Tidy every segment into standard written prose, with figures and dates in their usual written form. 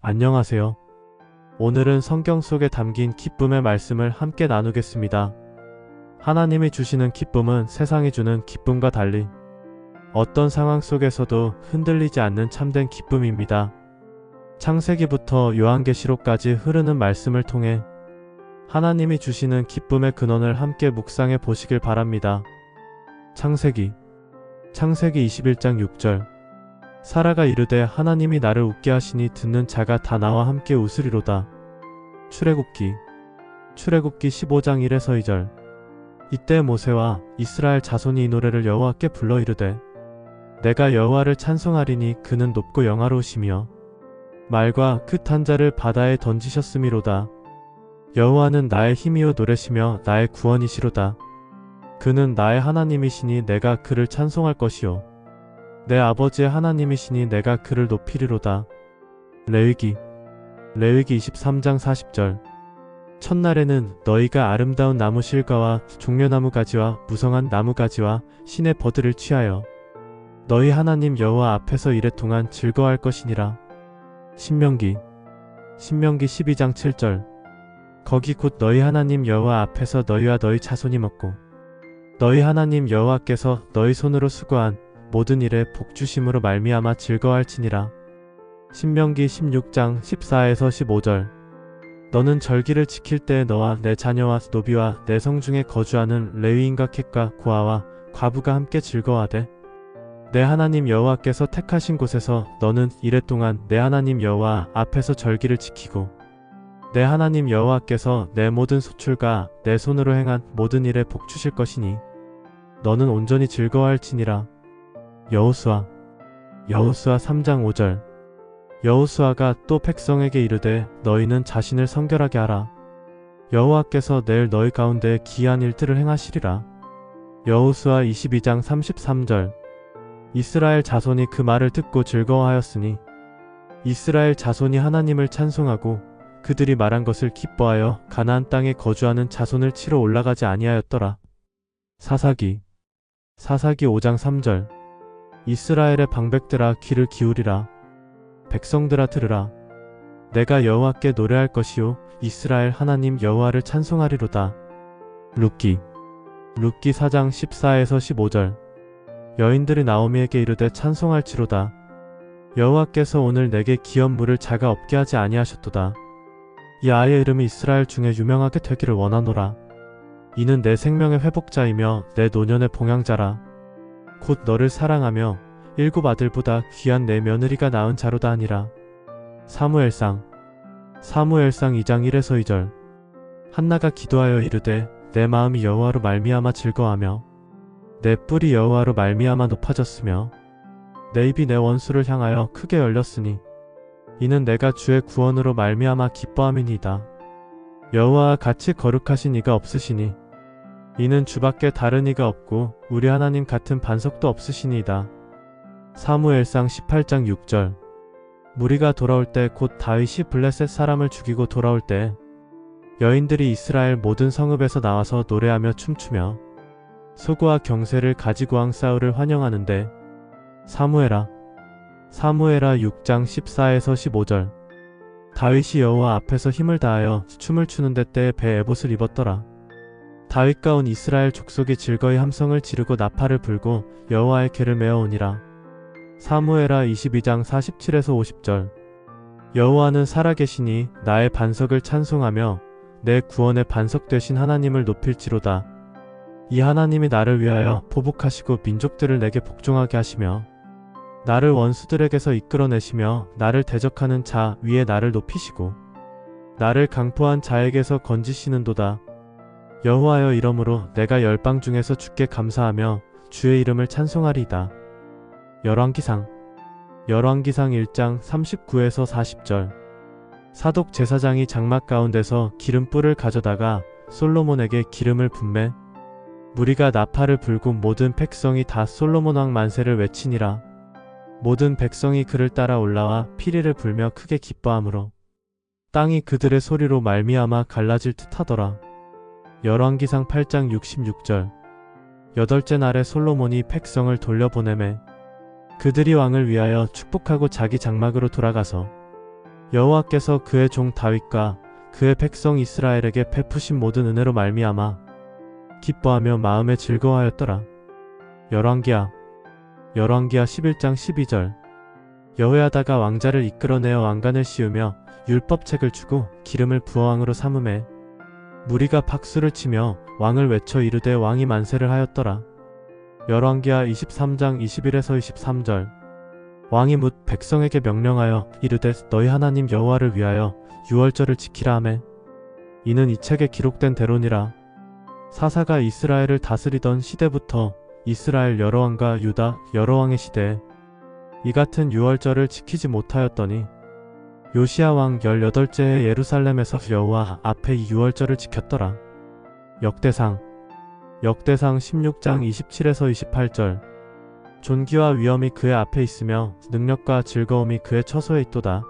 안녕하세요. 오늘은 성경 속에 담긴 기쁨의 말씀을 함께 나누겠습니다. 하나님이 주시는 기쁨은 세상이 주는 기쁨과 달리 어떤 상황 속에서도 흔들리지 않는 참된 기쁨입니다. 창세기부터 요한계시록까지 흐르는 말씀을 통해 하나님이 주시는 기쁨의 근원을 함께 묵상해 보시길 바랍니다. 창세기 21장 6절 사라가 이르되 하나님이 나를 웃게 하시니 듣는 자가 다 나와 함께 웃으리로다. 출애굽기 15장 1에서 2절 이때 모세와 이스라엘 자손이 이 노래를 여호와께 불러 이르되 내가 여호와를 찬송하리니 그는 높고 영화로우시며 말과 그 탄 자를 바다에 던지셨음이로다. 여호와는 나의 힘이요 노래시며 나의 구원이시로다. 그는 나의 하나님이시니 내가 그를 찬송할 것이요 내 아버지의 하나님이시니 내가 그를 높이리로다. 레위기 23장 40절 첫날에는 너희가 아름다운 나무 실과와 종려나무 가지와 무성한 나무 가지와 신의 버들을 취하여 너희 하나님 여호와 앞에서 이랫동안 즐거워할 것이니라. 신명기 12장 7절 거기 곧 너희 하나님 여호와 앞에서 너희와 너희 자손이 먹고 너희 하나님 여호와께서 너희 손으로 수고한 모든 일에 복주심으로 말미암아 즐거워할지니라. 신명기 16장 14에서 15절 너는 절기를 지킬 때에 너와 내 자녀와 노비와 내 성중에 거주하는 레위인과 캣과 고아와 과부가 함께 즐거워하되 내 하나님 여호와께서 택하신 곳에서 너는 이랫동안 내 하나님 여호와 앞에서 절기를 지키고 내 하나님 여호와께서 내 모든 소출과 내 손으로 행한 모든 일에 복주실 것이니 너는 온전히 즐거워할지니라. 여호수아 3장 5절 여호수아가 또 백성에게 이르되 너희는 자신을 성결하게 하라. 여호와께서 내일 너희 가운데 기이한 일들을 행하시리라. 여호수아 22장 33절 이스라엘 자손이 그 말을 듣고 즐거워하였으니 이스라엘 자손이 하나님을 찬송하고 그들이 말한 것을 기뻐하여 가나안 땅에 거주하는 자손을 치러 올라가지 아니하였더라. 사사기 5장 3절 이스라엘의 방백들아 귀를 기울이라. 백성들아 들으라. 내가 여호와께 노래할 것이요 이스라엘 하나님 여호와를 찬송하리로다. 룻기 4장 14에서 15절 여인들이 나오미에게 이르되 찬송할지로다. 여호와께서 오늘 내게 기업 물을 자가 없게 하지 아니하셨도다. 이 아이의 이름이 이스라엘 중에 유명하게 되기를 원하노라. 이는 내 생명의 회복자이며 내 노년의 봉양자라. 곧 너를 사랑하며 일곱 아들보다 귀한 내 며느리가 낳은 자로다 하니라. 사무엘상 2장 1에서 2절 한나가 기도하여 이르되 내 마음이 여호와로 말미암아 즐거워하며 내 뿔이 여호와로 말미암아 높아졌으며 내 입이 내 원수를 향하여 크게 열렸으니 이는 내가 주의 구원으로 말미암아 기뻐함이니이다. 여호와와 같이 거룩하신 이가 없으시니 이는 주밖에 다른 이가 없고 우리 하나님 같은 반석도 없으시니이다. 사무엘상 18장 6절 무리가 돌아올 때 곧 다윗이 블레셋 사람을 죽이고 돌아올 때 여인들이 이스라엘 모든 성읍에서 나와서 노래하며 춤추며 소고와 경세를 가지고 왕 사울을 환영하는데 사무엘하 6장 14에서 15절 다윗이 여호와 앞에서 힘을 다하여 춤을 추는데 때에 배 에봇을 입었더라. 다윗과 온 이스라엘 족속이 즐거이 함성을 지르고 나팔을 불고 여호와의 궤를 메어오니라. 사무엘하 22장 47에서 50절 여호와는 살아계시니 나의 반석을 찬송하며 내 구원의 반석 되신 하나님을 높일지로다. 이 하나님이 나를 위하여 보복하시고 민족들을 내게 복종하게 하시며 나를 원수들에게서 이끌어내시며 나를 대적하는 자 위에 나를 높이시고 나를 강포한 자에게서 건지시는도다. 여호와여 이러므로 내가 열방 중에서 주께 감사하며 주의 이름을 찬송하리이다. 열왕기상 1장 39에서 40절 사독 제사장이 장막 가운데서 기름불을 가져다가 솔로몬에게 기름을 붓매 무리가 나팔을 불고 모든 백성이 다 솔로몬 왕 만세를 외치니라. 모든 백성이 그를 따라 올라와 피리를 불며 크게 기뻐하므로 땅이 그들의 소리로 말미암아 갈라질 듯하더라. 열왕기상 8장 66절 여덟째 날에 솔로몬이 백성을 돌려보내매 그들이 왕을 위하여 축복하고 자기 장막으로 돌아가서 여호와께서 그의 종 다윗과 그의 백성 이스라엘에게 베푸신 모든 은혜로 말미암아 기뻐하며 마음에 즐거워하였더라. 열왕기하 11장 12절. 여호야다가 왕자를 이끌어내어 왕관을 씌우며 율법책을 주고 기름을 부어 왕으로 삼음에 무리가 박수를 치며 왕을 외쳐 이르되 왕이 만세를 하였더라. 열왕기하 23장 21에서 23절. 왕이 묻 백성에게 명령하여 이르되 너희 하나님 여호와를 위하여 유월절을 지키라 하매 이는 이 책에 기록된 대로니라. 사사가 이스라엘을 다스리던 시대부터 이스라엘 여러 왕과 유다 여러 왕의 시대에 이 같은 유월절을 지키지 못하였더니 요시야 왕 18째에 예루살렘에서 여호와 앞에 이 유월절을 지켰더라. 역대상 16장 27에서 28절. 존귀와 위엄이 그의 앞에 있으며 능력과 즐거움이 그의 처소에 있도다.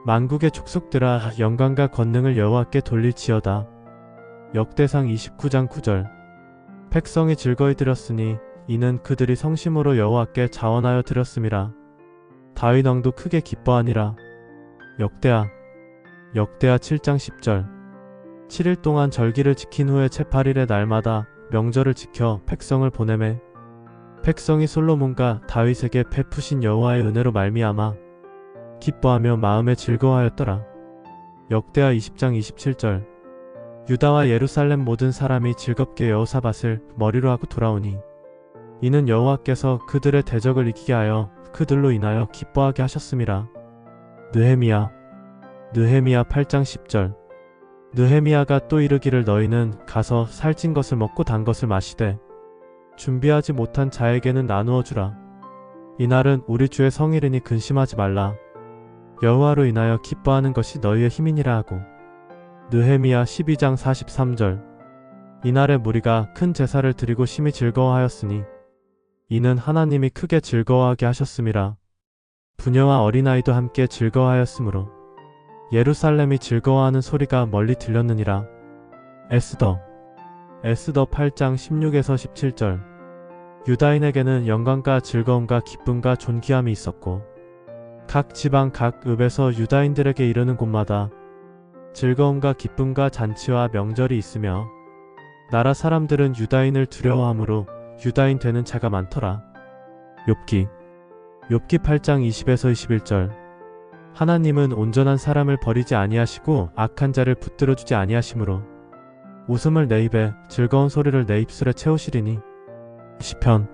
만국의 족속들아 영광과 권능을 여호와께 돌릴지어다. 역대상 29장 9절. 백성이 즐거이 드렸으니 이는 그들이 성심으로 여호와께 자원하여 드렸음이라. 다윗 왕도 크게 기뻐하니라. 역대하 7장 10절. 7일 동안 절기를 지킨 후에 제8일의 날마다 명절을 지켜 백성을 보내매 백성이 솔로몬과 다윗에게 베푸신 여호와의 은혜로 말미암아 기뻐하며 마음에 즐거워하였더라. 역대하 20장 27절. 유다와 예루살렘 모든 사람이 즐겁게 여호사밧을 머리로 하고 돌아오니 이는 여호와께서 그들의 대적을 이기게 하여 그들로 인하여 기뻐하게 하셨음이라. 느헤미야 8장 10절. 느헤미야가 또 이르기를 너희는 가서 살찐 것을 먹고 단 것을 마시되 준비하지 못한 자에게는 나누어 주라. 이날은 우리 주의 성일이니 근심하지 말라. 여호와로 인하여 기뻐하는 것이 너희의 힘이니라 하고. 느헤미야 12장 43절. 이날에 무리가 큰 제사를 드리고 심히 즐거워하였으니 이는 하나님이 크게 즐거워하게 하셨음이라. 부녀와 어린아이도 함께 즐거워하였으므로 예루살렘이 즐거워하는 소리가 멀리 들렸느니라. 에스더 8장 16에서 17절. 유다인에게는 영광과 즐거움과 기쁨과 존귀함이 있었고 각 지방 각 읍에서 유다인들에게 이르는 곳마다 즐거움과 기쁨과 잔치와 명절이 있으며 나라 사람들은 유다인을 두려워하므로 유다인 되는 자가 많더라. 욥기 8장 20에서 21절. 하나님은 온전한 사람을 버리지 아니하시고 악한 자를 붙들어 주지 아니하시므로 웃음을 내 입에 즐거운 소리를 내 입술에 채우시리니. 시편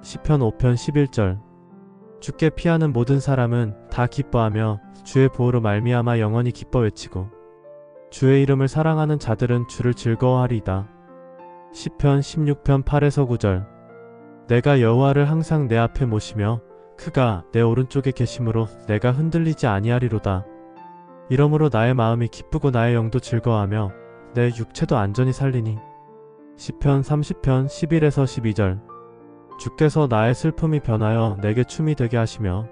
5편 11절. 주께 피하는 모든 사람은 다 기뻐하며 주의 보호로 말미암아 영원히 기뻐 외치고 주의 이름을 사랑하는 자들은 주를 즐거워하리이다. 시편 16편 8에서 9절. 내가 여호와를 항상 내 앞에 모시며 그가 내 오른쪽에 계심으로 내가 흔들리지 아니하리로다. 이러므로 나의 마음이 기쁘고 나의 영도 즐거워하며 내 육체도 안전히 살리니. 시편 30편 11에서 12절. 주께서 나의 슬픔이 변하여 내게 춤이 되게 하시며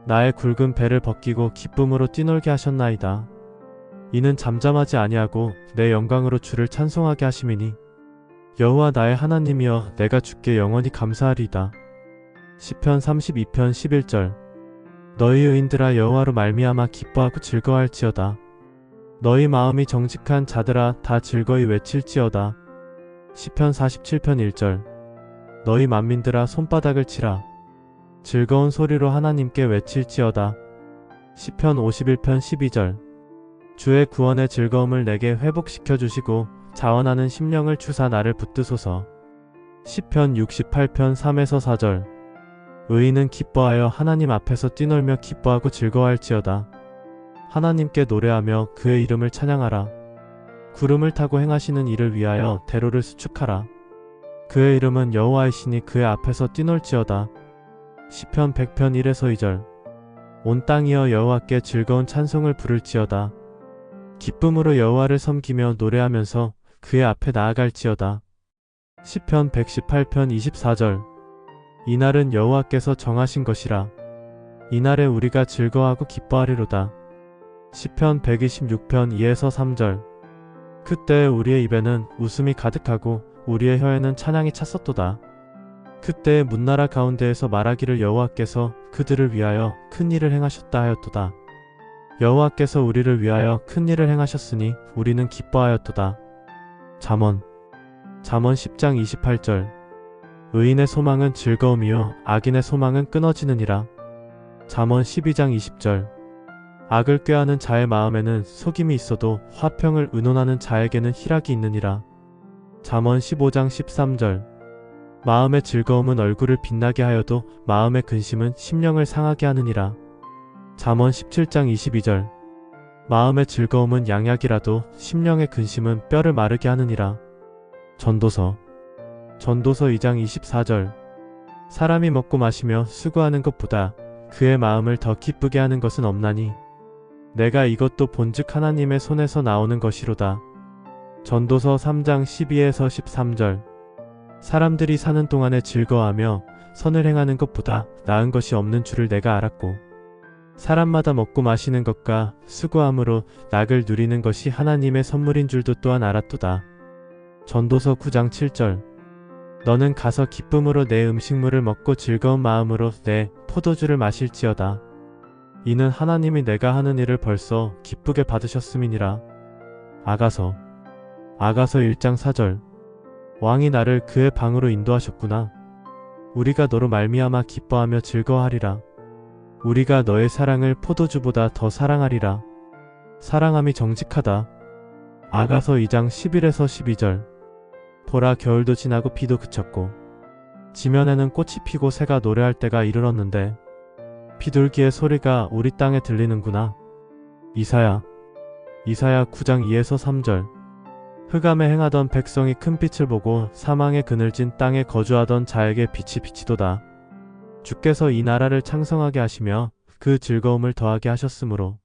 나의 굵은 배를 벗기고 기쁨으로 뛰놀게 하셨나이다. 이는 잠잠하지 아니하고 내 영광으로 주를 찬송하게 하심이니. 여호와 나의 하나님이여 내가 주께 영원히 감사하리이다. 시편 32편 11절. 너희 의인들아 여호와로 말미암아 기뻐하고 즐거워할지어다. 너희 마음이 정직한 자들아 다 즐거이 외칠지어다. 시편 47편 1절. 너희 만민들아 손바닥을 치라. 즐거운 소리로 하나님께 외칠지어다. 시편 51편 12절. 주의 구원의 즐거움을 내게 회복시켜 주시고 자원하는 심령을 주사 나를 붙드소서. 시편 68편 3에서 4절. 의인은 기뻐하여 하나님 앞에서 뛰놀며 기뻐하고 즐거워할지어다. 하나님께 노래하며 그의 이름을 찬양하라. 구름을 타고 행하시는 일을 위하여 대로를 수축하라. 그의 이름은 여호와이시니 그의 앞에서 뛰놀지어다. 시편 100편 1에서 2절. 온 땅이여 여호와께 즐거운 찬송을 부를지어다. 기쁨으로 여호와를 섬기며 노래하면서 그의 앞에 나아갈지어다. 시편 118편 24절. 이날은 여호와께서 정하신 것이라. 이날에 우리가 즐거워하고 기뻐하리로다. 시편 126편 2에서 3절. 그때 우리의 입에는 웃음이 가득하고 우리의 혀에는 찬양이 찼었도다. 그때 문나라 가운데에서 말하기를 여호와께서 그들을 위하여 큰 일을 행하셨다 하였도다. 여호와께서 우리를 위하여 큰 일을 행하셨으니 우리는 기뻐하였도다. 잠언 10장 28절. 의인의 소망은 즐거움이요 악인의 소망은 끊어지느니라. 잠언 12장 20절. 악을 꾀하는 자의 마음에는 속임이 있어도 화평을 의논하는 자에게는 희락이 있느니라. 잠언 15장 13절. 마음의 즐거움은 얼굴을 빛나게 하여도 마음의 근심은 심령을 상하게 하느니라. 잠언 17장 22절. 마음의 즐거움은 양약이라도 심령의 근심은 뼈를 마르게 하느니라. 전도서 2장 24절. 사람이 먹고 마시며 수고하는 것보다 그의 마음을 더 기쁘게 하는 것은 없나니 내가 이것도 본즉 하나님의 손에서 나오는 것이로다. 전도서 3장 12에서 13절. 사람들이 사는 동안에 즐거워하며 선을 행하는 것보다 나은 것이 없는 줄을 내가 알았고 사람마다 먹고 마시는 것과 수고함으로 낙을 누리는 것이 하나님의 선물인 줄도 또한 알았도다. 전도서 9장 7절. 너는 가서 기쁨으로 내 음식물을 먹고 즐거운 마음으로 내 포도주를 마실지어다. 이는 하나님이 내가 하는 일을 벌써 기쁘게 받으셨음이니라. 아가서 1장 4절. 왕이 나를 그의 방으로 인도하셨구나. 우리가 너로 말미암아 기뻐하며 즐거워하리라. 우리가 너의 사랑을 포도주보다 더 사랑하리라. 사랑함이 정직하다. 아가서 2장 11에서 12절. 보라, 겨울도 지나고 비도 그쳤고 지면에는 꽃이 피고 새가 노래할 때가 이르렀는데 비둘기의 소리가 우리 땅에 들리는구나. 이사야 9장 2에서 3절. 흑암에 행하던 백성이 큰 빛을 보고 사망의 그늘진 땅에 거주하던 자에게 빛이 비치도다. 주께서 이 나라를 창성하게 하시며 그 즐거움을 더하게 하셨으므로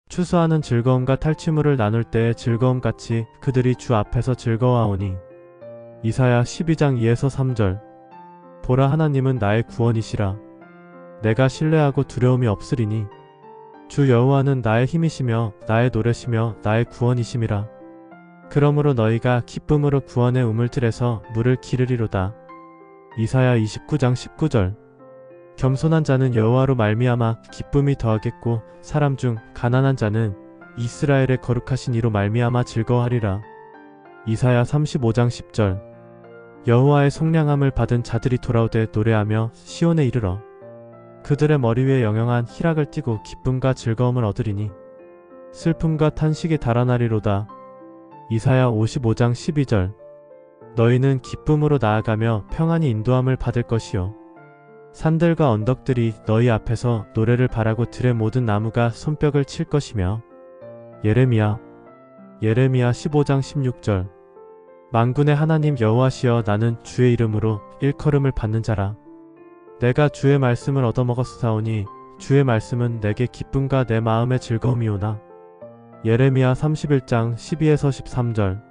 추수하는 즐거움과 탈취물을 나눌 때의 즐거움같이 그들이 주 앞에서 즐거워하오니. 이사야 12장 2에서 3절. 보라, 하나님은 나의 구원이시라. 내가 신뢰하고 두려움이 없으리니 주 여호와는 나의 힘이시며 나의 노래시며 나의 구원이심이라. 그러므로 너희가 기쁨으로 구원의 우물들에서 물을 기르리로다. 이사야 29장 19절. 겸손한 자는 여호와로 말미암아 기쁨이 더하겠고 사람 중 가난한 자는 이스라엘의 거룩하신 이로 말미암아 즐거워하리라. 이사야 35장 10절. 여호와의 속량함을 받은 자들이 돌아오되 노래하며 시온에 이르러 그들의 머리 위에 영영한 희락을 띠고 기쁨과 즐거움을 얻으리니 슬픔과 탄식이 달아나리로다. 이사야 55장 12절. 너희는 기쁨으로 나아가며 평안히 인도함을 받을 것이요 산들과 언덕들이 너희 앞에서 노래를 바라고 들의 모든 나무가 손뼉을 칠 것이며. 예레미야 15장 16절. 만군의 하나님 여호와시여, 나는 주의 이름으로 일컬음을 받는 자라. 내가 주의 말씀을 얻어먹었사오니 주의 말씀은 내게 기쁨과 내 마음의 즐거움이오나. 예레미야 31장 12에서 13절.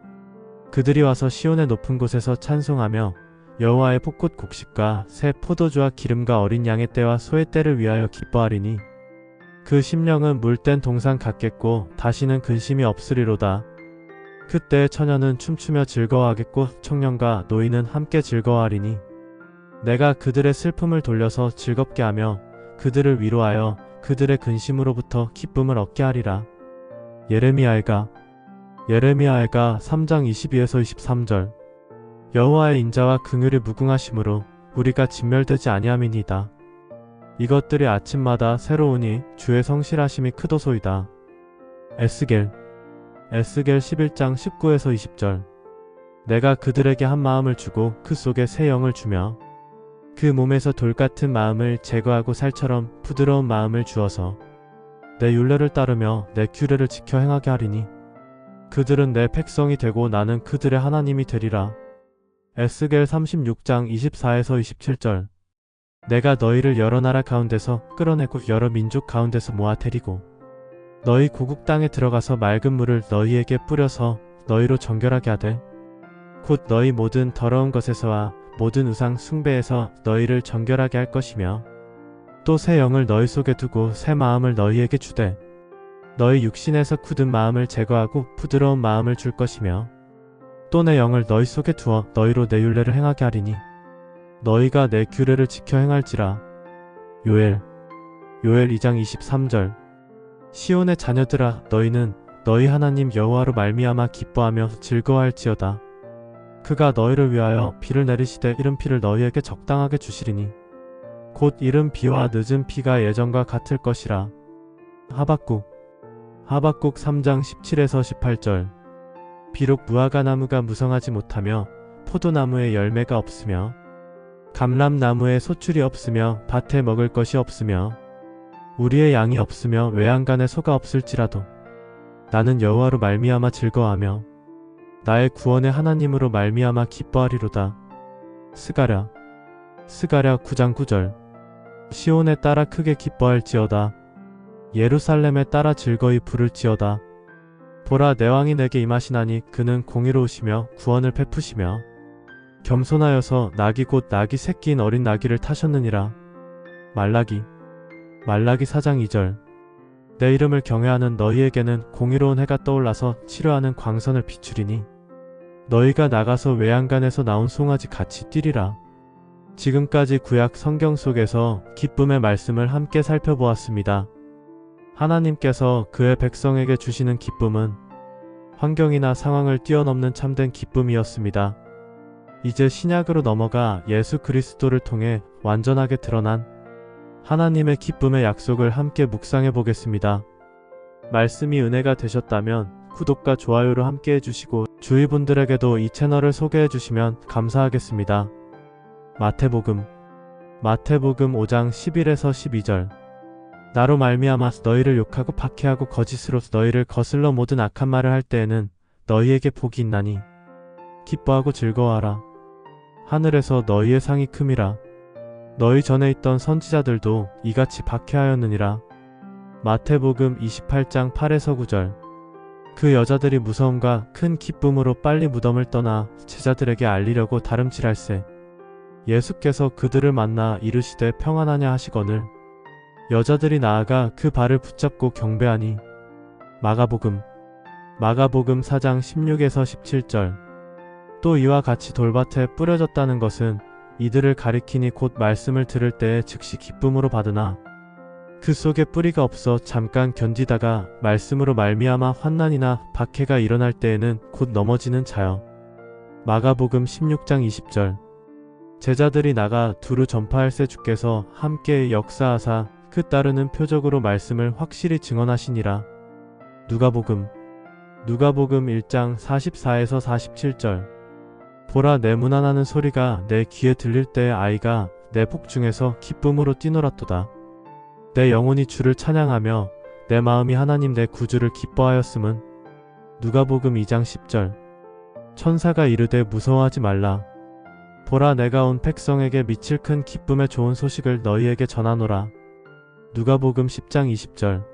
그들이 와서 시온의 높은 곳에서 찬송하며 여호와의 벚꽃 곡식과 새 포도주와 기름과 어린 양의 떼와 소의 떼를 위하여 기뻐하리니 그 심령은 물된 동산 같겠고 다시는 근심이 없으리로다. 그때 처녀는 춤추며 즐거워하겠고 청년과 노인은 함께 즐거워하리니 내가 그들의 슬픔을 돌려서 즐겁게 하며 그들을 위로하여 그들의 근심으로부터 기쁨을 얻게 하리라. 예레미야가 3장 22에서 23절. 여호와의 인자와 긍휼이 무궁하심으로 우리가 진멸되지 아니함이니이다. 이것들이 아침마다 새로우니 주의 성실하심이 크도소이다. 에스겔 11장 19에서 20절. 내가 그들에게 한 마음을 주고 그 속에 새 영을 주며 그 몸에서 돌같은 마음을 제거하고 살처럼 부드러운 마음을 주어서 내 율례를 따르며 내 규례를 지켜 행하게 하리니 그들은 내 백성이 되고 나는 그들의 하나님이 되리라. 에스겔 36장 24에서 27절. 내가 너희를 여러 나라 가운데서 끌어내고 여러 민족 가운데서 모아 데리고 너희 고국 땅에 들어가서 맑은 물을 너희에게 뿌려서 너희로 정결하게 하되 곧 너희 모든 더러운 것에서와 모든 우상 숭배에서 너희를 정결하게 할 것이며 또 새 영을 너희 속에 두고 새 마음을 너희에게 주되 너희 육신에서 굳은 마음을 제거하고 부드러운 마음을 줄 것이며 또 내 영을 너희 속에 두어 너희로 내 율례를 행하게 하리니 너희가 내 규례를 지켜 행할지라. 요엘 2장 23절. 시온의 자녀들아, 너희는 너희 하나님 여호와로 말미암아 기뻐하며 즐거워할지어다. 그가 너희를 위하여 비를 내리시되 이른 피를 너희에게 적당하게 주시리니 곧 이른 비와 늦은 피가 예전과 같을 것이라. 하박국 3장 17에서 18절. 비록 무화과 나무가 무성하지 못하며 포도나무에 열매가 없으며 감람나무에 소출이 없으며 밭에 먹을 것이 없으며 우리의 양이 없으며 외양간에 소가 없을지라도 나는 여호와로 말미암아 즐거워하며 나의 구원의 하나님으로 말미암아 기뻐하리로다. 스가랴 9장 9절. 시온에 따라 크게 기뻐할지어다. 예루살렘에 따라 즐거이 부를지어다. 보라, 내 왕이 내게 임하시나니 그는 공의로우시며 구원을 베푸시며 겸손하여서 낙이 곧 낙이 새끼인 어린 나귀를 타셨느니라. 말라기 4장 2절. 내 이름을 경외하는 너희에게는 공의로운 해가 떠올라서 치료하는 광선을 비추리니 너희가 나가서 외양간에서 나온 송아지 같이 뛰리라. 지금까지 구약 성경 속에서 기쁨의 말씀을 함께 살펴보았습니다. 하나님께서 그의 백성에게 주시는 기쁨은 환경이나 상황을 뛰어넘는 참된 기쁨이었습니다. 이제 신약으로 넘어가 예수 그리스도를 통해 완전하게 드러난 하나님의 기쁨의 약속을 함께 묵상해 보겠습니다. 말씀이 은혜가 되셨다면 구독과 좋아요를 함께 해주시고 주위 분들에게도 이 채널을 소개해 주시면 감사하겠습니다. 마태복음 5장 11에서 12절. 나로 말미암아 너희를 욕하고 박해하고 거짓으로 너희를 거슬러 모든 악한 말을 할 때에는 너희에게 복이 있나니 기뻐하고 즐거워하라. 하늘에서 너희의 상이 큼이라. 너희 전에 있던 선지자들도 이같이 박해하였느니라. 마태복음 28장 8에서 9절. 그 여자들이 무서움과 큰 기쁨으로 빨리 무덤을 떠나 제자들에게 알리려고 다름질할세. 예수께서 그들을 만나 이르시되 평안하냐 하시거늘 여자들이 나아가 그 발을 붙잡고 경배하니. 마가복음 4장 16에서 17절. 또 이와 같이 돌밭에 뿌려졌다는 것은 이들을 가리키니 곧 말씀을 들을 때에 즉시 기쁨으로 받으나 그 속에 뿌리가 없어 잠깐 견디다가 말씀으로 말미암아 환난이나 박해가 일어날 때에는 곧 넘어지는 자여. 마가복음 16장 20절. 제자들이 나가 두루 전파할세 주께서 함께 역사하사 그 따르는 표적으로 말씀을 확실히 증언하시니라. 누가복음 1장 44에서 47절. 보라, 내 문안하는 소리가 내 귀에 들릴 때에 아이가 내 복중에서 기쁨으로 뛰놀았도다. 내 영혼이 주를 찬양하며 내 마음이 하나님 내 구주를 기뻐하였음은. 누가복음 2장 10절. 천사가 이르되 무서워하지 말라. 보라, 내가 온 백성에게 미칠 큰 기쁨의 좋은 소식을 너희에게 전하노라. 누가복음 10장 20절.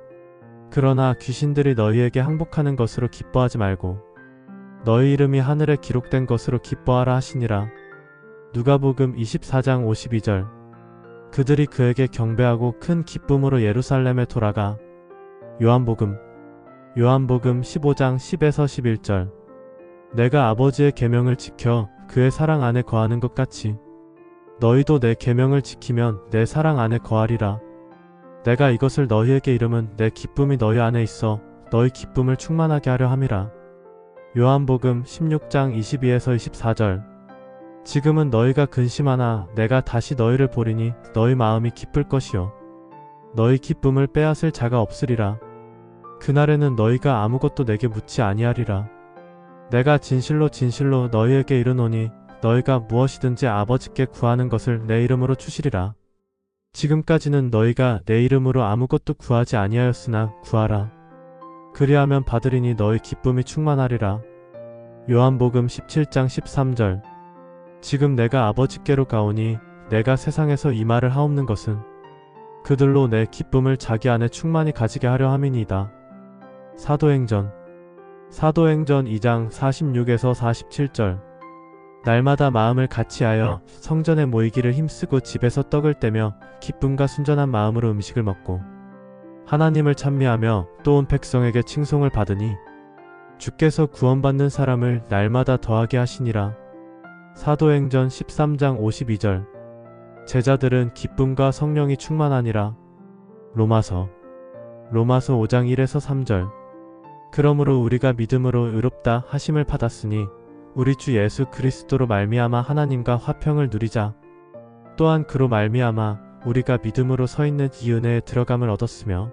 그러나 귀신들이 너희에게 항복하는 것으로 기뻐하지 말고 너희 이름이 하늘에 기록된 것으로 기뻐하라 하시니라. 누가복음 24장 52절. 그들이 그에게 경배하고 큰 기쁨으로 예루살렘에 돌아가. 요한복음 15장 10에서 11절. 내가 아버지의 계명을 지켜 그의 사랑 안에 거하는 것 같이 너희도 내 계명을 지키면 내 사랑 안에 거하리라. 내가 이것을 너희에게 이름은 내 기쁨이 너희 안에 있어 너희 기쁨을 충만하게 하려 함이라. 요한복음 16장 22에서 24절. 지금은 너희가 근심하나 내가 다시 너희를 보리니 너희 마음이 기쁠 것이요 너희 기쁨을 빼앗을 자가 없으리라. 그날에는 너희가 아무것도 내게 묻지 아니하리라. 내가 진실로 진실로 너희에게 이르노니 너희가 무엇이든지 아버지께 구하는 것을 내 이름으로 주시리라. 지금까지는 너희가 내 이름으로 아무것도 구하지 아니하였으나 구하라. 그리하면 받으리니 너희 기쁨이 충만하리라. 요한복음 17장 13절. 지금 내가 아버지께로 가오니 내가 세상에서 이 말을 하옵는 것은 그들로 내 기쁨을 자기 안에 충만히 가지게 하려 함이니이다. 사도행전 2장 46에서 47절. 날마다 마음을 같이하여 성전에 모이기를 힘쓰고 집에서 떡을 떼며 기쁨과 순전한 마음으로 음식을 먹고 하나님을 찬미하며 또 온 백성에게 칭송을 받으니 주께서 구원받는 사람을 날마다 더하게 하시니라. 사도행전 13장 52절. 제자들은 기쁨과 성령이 충만하니라. 로마서 로마서 5장 1에서 3절. 그러므로 우리가 믿음으로 의롭다 하심을 받았으니 우리 주 예수 그리스도로 말미암아 하나님과 화평을 누리자. 또한 그로 말미암아 우리가 믿음으로 서 있는 이 은혜에 들어감을 얻었으며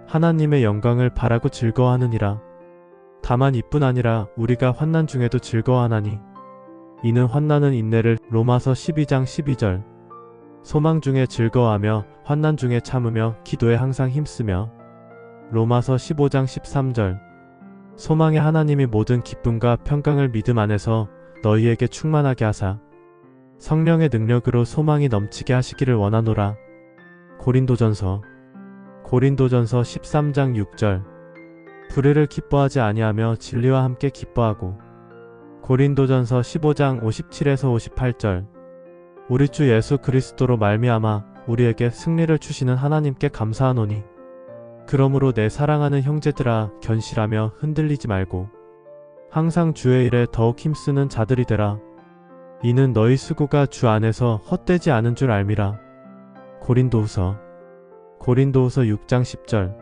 하나님의 영광을 바라고 즐거워하느니라. 다만 이뿐 아니라 우리가 환난 중에도 즐거워하나니 이는 환난은 인내를. 로마서 12장 12절. 소망 중에 즐거워하며 환난 중에 참으며 기도에 항상 힘쓰며. 로마서 15장 13절. 소망의 하나님이 모든 기쁨과 평강을 믿음 안에서 너희에게 충만하게 하사 성령의 능력으로 소망이 넘치게 하시기를 원하노라. 고린도전서 13장 6절. 불의를 기뻐하지 아니하며 진리와 함께 기뻐하고. 고린도전서 15장 57에서 58절. 우리 주 예수 그리스도로 말미암아 우리에게 승리를 주시는 하나님께 감사하노니 그러므로 내 사랑하는 형제들아 견실하며 흔들리지 말고 항상 주의 일에 더욱 힘쓰는 자들이 되라. 이는 너희 수고가 주 안에서 헛되지 않은 줄 알미라. 고린도후서 6장 10절.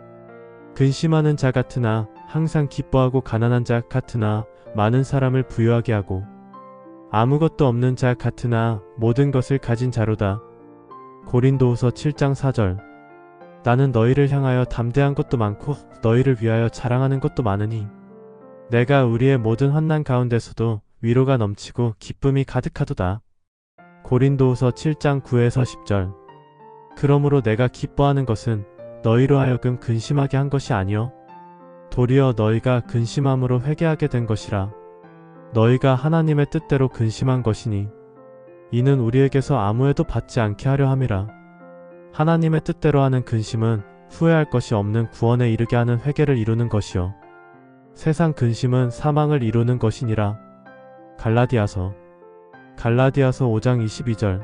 근심하는 자 같으나 항상 기뻐하고 가난한 자 같으나 많은 사람을 부유하게 하고 아무것도 없는 자 같으나 모든 것을 가진 자로다. 고린도후서 7장 4절. 나는 너희를 향하여 담대한 것도 많고 너희를 위하여 자랑하는 것도 많으니 내가 우리의 모든 환난 가운데서도 위로가 넘치고 기쁨이 가득하도다. 고린도후서 7장 9에서 10절. 그러므로 내가 기뻐하는 것은 너희로 하여금 근심하게 한 것이 아니요 도리어 너희가 근심함으로 회개하게 된 것이라. 너희가 하나님의 뜻대로 근심한 것이니 이는 우리에게서 아무 해도 받지 않게 하려 함이라. 하나님의 뜻대로 하는 근심은 후회할 것이 없는 구원에 이르게 하는 회개를 이루는 것이요 세상 근심은 사망을 이루는 것이니라. 갈라디아서 5장 22절.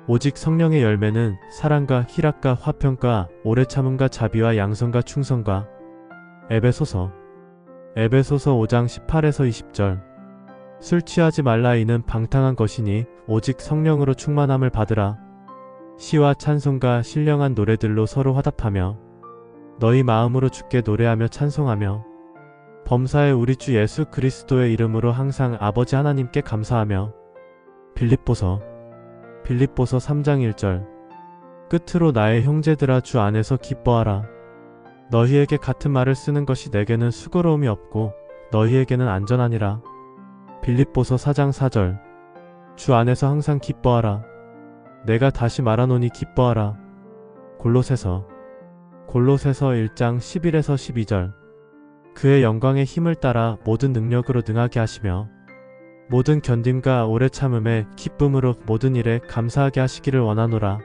오직 성령의 열매는 사랑과 희락과 화평과 오래 참음과 자비와 양선과 충성과. 에베소서 5장 18에서 20절. 술 취하지 말라. 이는 방탕한 것이니 오직 성령으로 충만함을 받으라. 시와 찬송과 신령한 노래들로 서로 화답하며 너희 마음으로 주께 노래하며 찬송하며 범사에 우리 주 예수 그리스도의 이름으로 항상 아버지 하나님께 감사하며. 빌립보서 3장 1절. 끝으로 나의 형제들아 주 안에서 기뻐하라. 너희에게 같은 말을 쓰는 것이 내게는 수고로움이 없고 너희에게는 안전하니라. 빌립보서 4장 4절. 주 안에서 항상 기뻐하라. 내가 다시 말하노니 기뻐하라. 골로새서 1장 11에서 12절. 그의 영광의 힘을 따라 모든 능력으로 능하게 하시며 모든 견딤과 오래 참음에 기쁨으로 모든 일에 감사하게 하시기를 원하노라.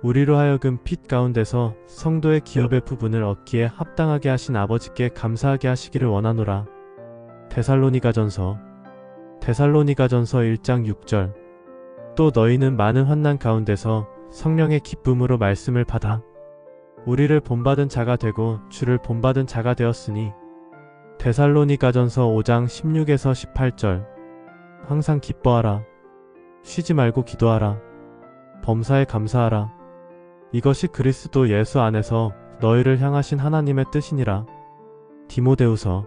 우리로 하여금 빛 가운데서 성도의 기업의 부분을 얻기에 합당하게 하신 아버지께 감사하게 하시기를 원하노라. 데살로니가전서 1장 6절. 또 너희는 많은 환난 가운데서 성령의 기쁨으로 말씀을 받아 우리를 본받은 자가 되고 주를 본받은 자가 되었으니. 데살로니가전서 5장 16에서 18절. 항상 기뻐하라. 쉬지 말고 기도하라. 범사에 감사하라. 이것이 그리스도 예수 안에서 너희를 향하신 하나님의 뜻이니라. 디모데후서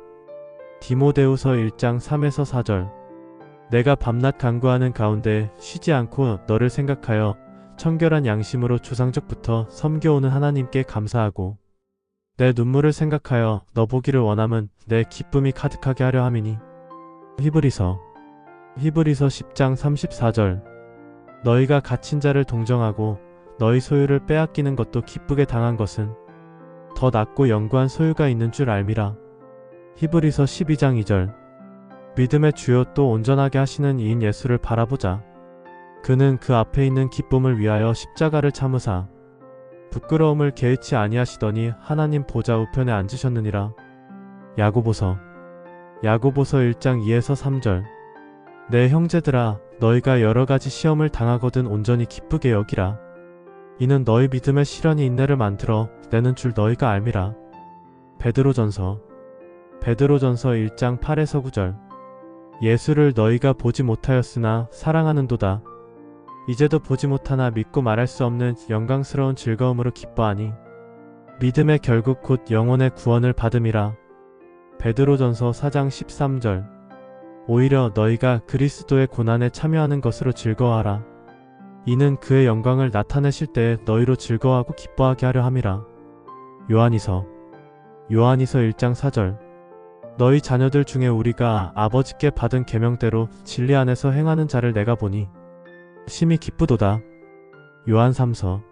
1장 3에서 4절. 내가 밤낮 간구하는 가운데 쉬지 않고 너를 생각하여 청결한 양심으로 조상적부터 섬겨오는 하나님께 감사하고 내 눈물을 생각하여 너 보기를 원함은 내 기쁨이 가득하게 하려 함이니. 히브리서 10장 34절. 너희가 갇힌 자를 동정하고 너희 소유를 빼앗기는 것도 기쁘게 당한 것은 더 낫고 영구한 소유가 있는 줄 알미라. 히브리서 12장 2절. 믿음의 주요 또 온전하게 하시는 이인 예수를 바라보자. 그는 그 앞에 있는 기쁨을 위하여 십자가를 참으사 부끄러움을 개의치 아니하시더니 하나님 보좌 우편에 앉으셨느니라. 야고보서 1장 2에서 3절. 내 형제들아 너희가 여러가지 시험을 당하거든 온전히 기쁘게 여기라. 이는 너희 믿음의 시련이 인내를 만들어 내는 줄 너희가 알미라. 베드로전서 1장 8에서 9절. 예수를 너희가 보지 못하였으나 사랑하는도다. 이제도 보지 못하나 믿고 말할 수 없는 영광스러운 즐거움으로 기뻐하니 믿음의 결국 곧 영혼의 구원을 받음이라. 베드로전서 4장 13절. 오히려 너희가 그리스도의 고난에 참여하는 것으로 즐거워하라. 이는 그의 영광을 나타내실 때에 너희로 즐거워하고 기뻐하게 하려 함이라. 요한이서 1장 4절. 너희 자녀들 중에 우리가 아버지께 받은 계명대로 진리 안에서 행하는 자를 내가 보니 심히 기쁘도다. 요한3서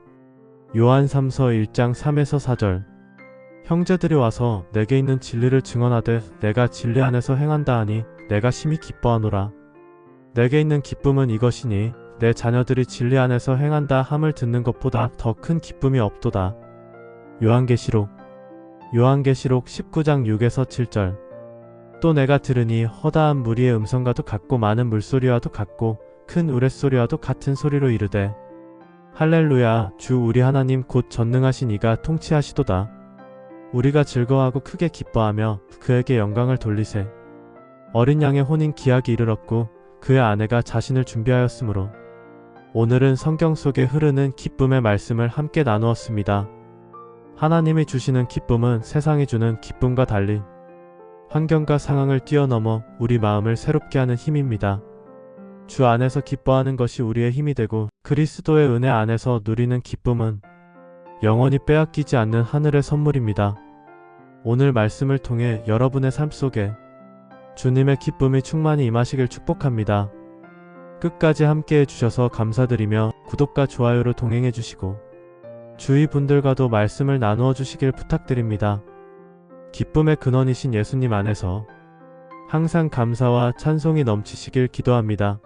1장 3에서 4절. 형제들이 와서 내게 있는 진리를 증언하되 내가 진리 안에서 행한다 하니 내가 심히 기뻐하노라. 내게 있는 기쁨은 이것이니 내 자녀들이 진리 안에서 행한다 함을 듣는 것보다 더 큰 기쁨이 없도다. 요한계시록 19장 6에서 7절. 또 내가 들으니 허다한 무리의 음성과도 같고 많은 물소리와도 같고 큰 우레소리와도 같은 소리로 이르되 할렐루야, 주 우리 하나님 곧 전능하신 이가 통치하시도다. 우리가 즐거워하고 크게 기뻐하며 그에게 영광을 돌리세. 어린 양의 혼인 기약이 이르렀고 그의 아내가 자신을 준비하였으므로. 오늘은 성경 속에 흐르는 기쁨의 말씀을 함께 나누었습니다. 하나님이 주시는 기쁨은 세상이 주는 기쁨과 달리 환경과 상황을 뛰어넘어 우리 마음을 새롭게 하는 힘입니다. 주 안에서 기뻐하는 것이 우리의 힘이 되고 그리스도의 은혜 안에서 누리는 기쁨은 영원히 빼앗기지 않는 하늘의 선물입니다. 오늘 말씀을 통해 여러분의 삶 속에 주님의 기쁨이 충만히 임하시길 축복합니다. 끝까지 함께 해주셔서 감사드리며 구독과 좋아요로 동행해 주시고 주위 분들과도 말씀을 나누어 주시길 부탁드립니다. 기쁨의 근원이신 예수님 안에서 항상 감사와 찬송이 넘치시길 기도합니다.